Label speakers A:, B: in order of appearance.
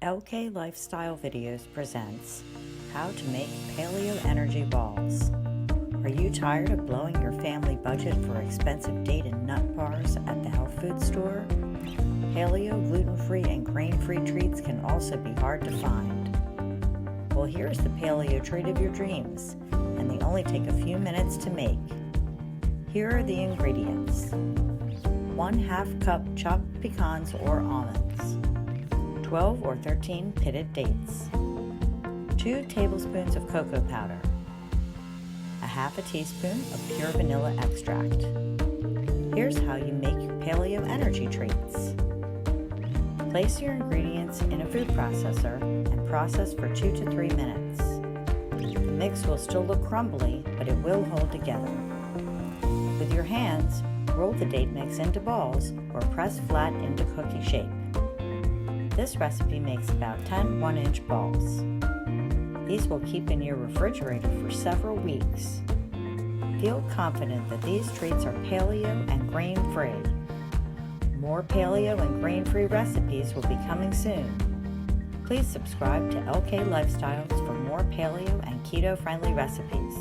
A: LK Lifestyle Videos presents How to Make Paleo Energy Balls. Are you tired of blowing your family budget for expensive date and nut bars at the health food store? Paleo, gluten-free, and grain-free treats can also be hard to find. Well, here's the paleo treat of your dreams, and they only take a few minutes to make. Here are the ingredients. 1/2 cup chopped pecans or almonds, 12 or 13 pitted dates, 2 tablespoons of cocoa powder, 1/2 teaspoon of pure vanilla extract. Here's how you make your paleo energy treats. Place your ingredients in a food processor and process for 2 to 3 minutes. The mix will still look crumbly, but it will hold together. With your hands, roll the date mix into balls or press flat into cookie shape. This recipe makes about 10 1-inch balls. These will keep in your refrigerator for several weeks. Feel confident that these treats are paleo and grain-free. More paleo and grain-free recipes will be coming soon. Please subscribe to LK Lifestyles for more paleo and keto-friendly recipes.